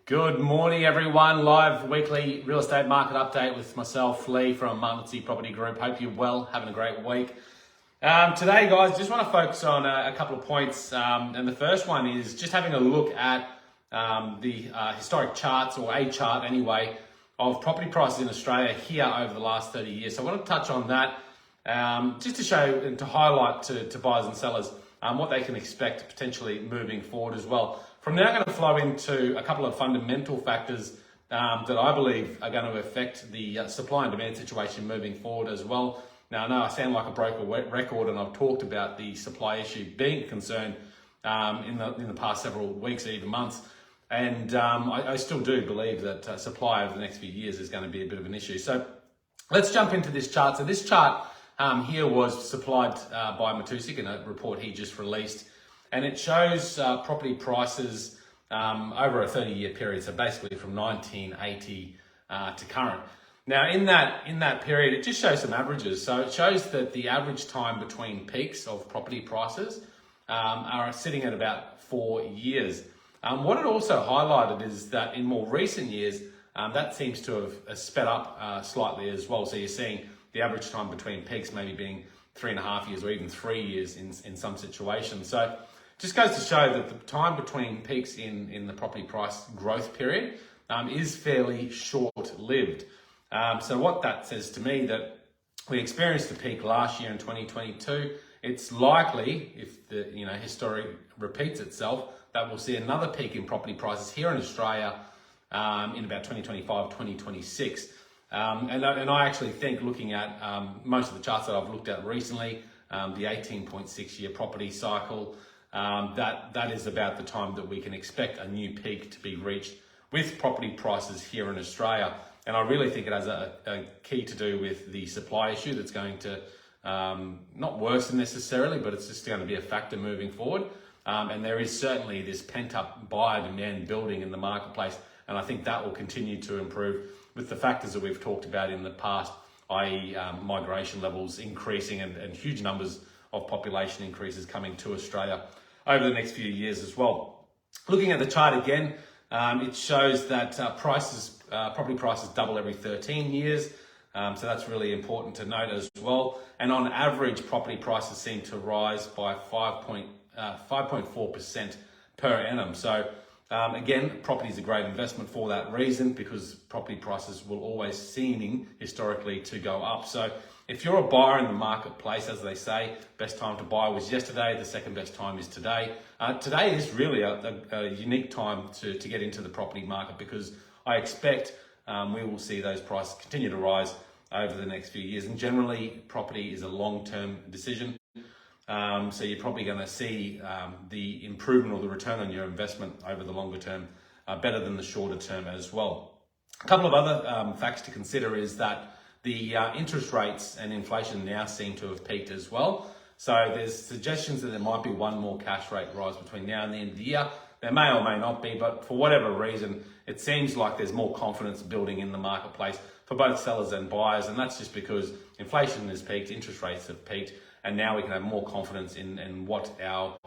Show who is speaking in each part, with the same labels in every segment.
Speaker 1: Good morning, everyone. Live weekly real estate market update with myself, Lee from Martin Property Group. Hope you're well, having a great week. Today, guys, just want to focus on a couple of points. And the first one is just having a look at the historic charts, or a chart anyway, of property prices in Australia here over the last 30 years. So I want to touch on that just to show and to highlight to buyers and sellers what they can expect potentially moving forward as well. From now, I'm going to flow into a couple of fundamental factors that I believe are going to affect the supply and demand situation moving forward as well. Now, I know I sound like a broken record, and I've talked about the supply issue being a concern in the past several weeks or even months. And I still do believe that supply over the next few years is going to be a bit of an issue. So let's jump into this chart. So this chart here was supplied by Matusik in a report he just released. And it shows property prices over a 30-year period, so basically from 1980 to current. Now, in that period, it just shows some averages. So it shows that the average time between peaks of property prices are sitting at about 4 years. What it also highlighted is that in more recent years, that seems to have sped up slightly as well. So you're seeing the average time between peaks maybe being 3.5 years or even 3 years in some situations. So just goes to show that the time between peaks in the property price growth period is fairly short-lived. So what that says to me, that we experienced a peak last year in 2022. It's likely, if the history repeats itself, that we'll see another peak in property prices here in Australia in about 2025, 2026. And I actually think, looking at most of the charts that I've looked at recently, the 18.6-year property cycle, that is about the time that we can expect a new peak to be reached with property prices here in Australia. And I really think it has a key to do with the supply issue that's going to not worsen necessarily, but it's just going to be a factor moving forward. And there is certainly this pent-up buyer demand building in the marketplace, and I think that will continue to improve with the factors that we've talked about in the past, i.e. migration levels increasing and huge numbers of population increases coming to Australia over the next few years as well. Looking at the chart again, it shows that property prices double every 13 years. So that's really important to note as well. And on average, property prices seem to rise by 5.4% per annum. So again, property is a great investment for that reason, because property prices will always seeming historically to go up. So if you're a buyer in the marketplace, as they say, best time to buy was yesterday, the second best time is today. Today is really a unique time to get into the property market, because I expect we will see those prices continue to rise over the next few years. And generally, property is a long-term decision. So you're probably going to see the improvement or the return on your investment over the longer term better than the shorter term as well. A couple of other facts to consider is that the interest rates and inflation now seem to have peaked as well. So there's suggestions that there might be one more cash rate rise between now and the end of the year. There may or may not be, but for whatever reason, it seems like there's more confidence building in the marketplace for both sellers and buyers. And that's just because inflation has peaked, interest rates have peaked, and now we can have more confidence in what our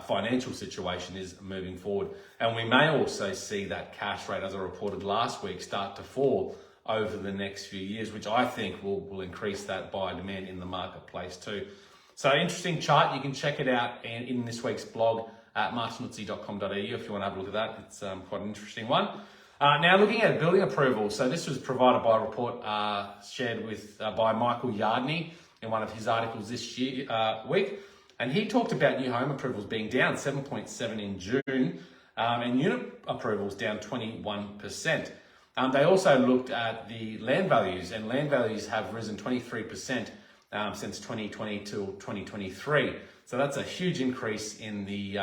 Speaker 1: financial situation is moving forward. And we may also see that cash rate, as I reported last week, start to fall over the next few years, which I think will increase that buyer demand in the marketplace too. So interesting chart. You can check it out in this week's blog at martinuzzi.com.au if you want to have a look at that. It's quite an interesting one. Now looking at building approval. So this was provided by a report shared by Michael Yardney in one of his articles this week. And he talked about new home approvals being down 7.7 in June and unit approvals down 21%. They also looked at the land values, and land values have risen 23% since 2020 to 2023. So that's a huge increase in the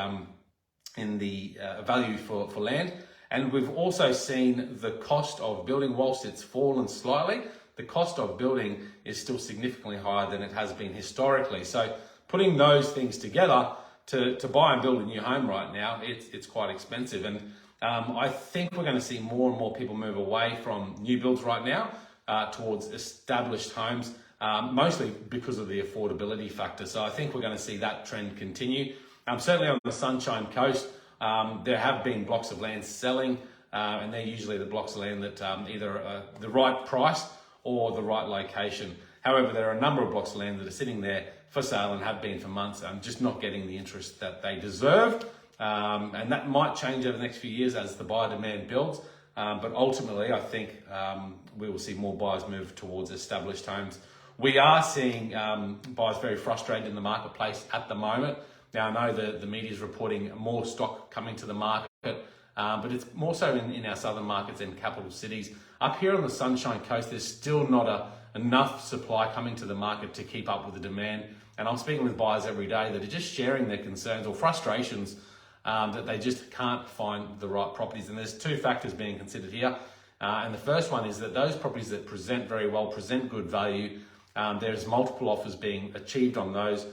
Speaker 1: value for land. And we've also seen the cost of building, whilst it's fallen slightly, the cost of building is still significantly higher than it has been historically. So putting those things together to buy and build a new home right now, it's quite expensive. And I think we're going to see more and more people move away from new builds right now towards established homes, mostly because of the affordability factor. So I think we're going to see that trend continue. Certainly on the Sunshine Coast, there have been blocks of land selling and they're usually the blocks of land that either are the right price or the right location. However, there are a number of blocks of land that are sitting there for sale and have been for months, just not getting the interest that they deserve. And that might change over the next few years as the buyer demand builds. But ultimately, I think we will see more buyers move towards established homes. We are seeing buyers very frustrated in the marketplace at the moment. Now, I know the media is reporting more stock coming to the market, but it's more so in our southern markets and capital cities. Up here on the Sunshine Coast, there's still not enough supply coming to the market to keep up with the demand. And I'm speaking with buyers every day that are just sharing their concerns or frustrations that they just can't find the right properties. And there's two factors being considered here. And the first one is that those properties that present very well, present good value, there's multiple offers being achieved on those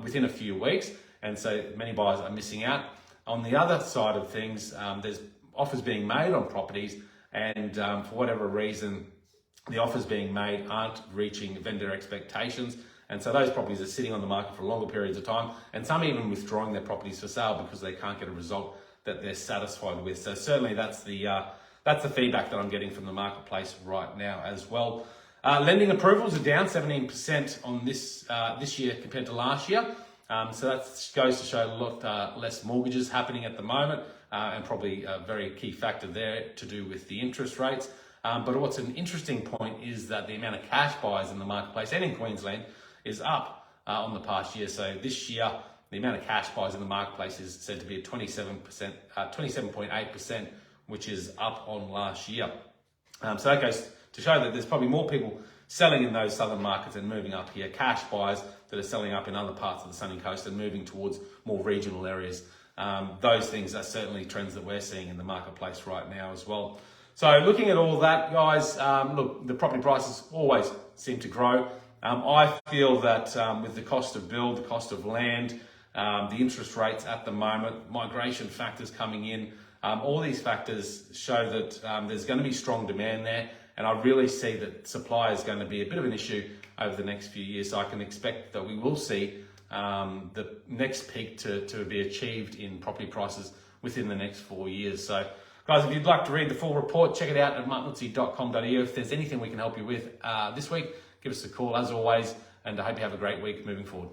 Speaker 1: within a few weeks. And so many buyers are missing out. On the other side of things, there's offers being made on properties, and for whatever reason, the offers being made aren't reaching vendor expectations. And so those properties are sitting on the market for longer periods of time, and some even withdrawing their properties for sale because they can't get a result that they're satisfied with. So certainly that's the feedback that I'm getting from the marketplace right now as well. Lending approvals are down 17% on this year compared to last year. So that goes to show a lot less mortgages happening at the moment, and probably a very key factor there to do with the interest rates. But what's an interesting point is that the amount of cash buyers in the marketplace and in Queensland is up on the past year. So this year, the amount of cash buyers in the marketplace is said to be at 27.8%, which is up on last year. So that goes to show that there's probably more people selling in those southern markets and moving up here. Cash buyers that are selling up in other parts of the sunny coast and moving towards more regional areas. Those things are certainly trends that we're seeing in the marketplace right now as well. So looking at all that, guys, look, the property prices always seem to grow. I feel that with the cost of build, the cost of land, the interest rates at the moment, migration factors coming in, all these factors show that there's going to be strong demand there. And I really see that supply is going to be a bit of an issue over the next few years. So I can expect that we will see the next peak to be achieved in property prices within the next 4 years. So guys, if you'd like to read the full report, check it out at martinotzi.com.au. If there's anything we can help you with this week, give us a call as always, and I hope you have a great week moving forward.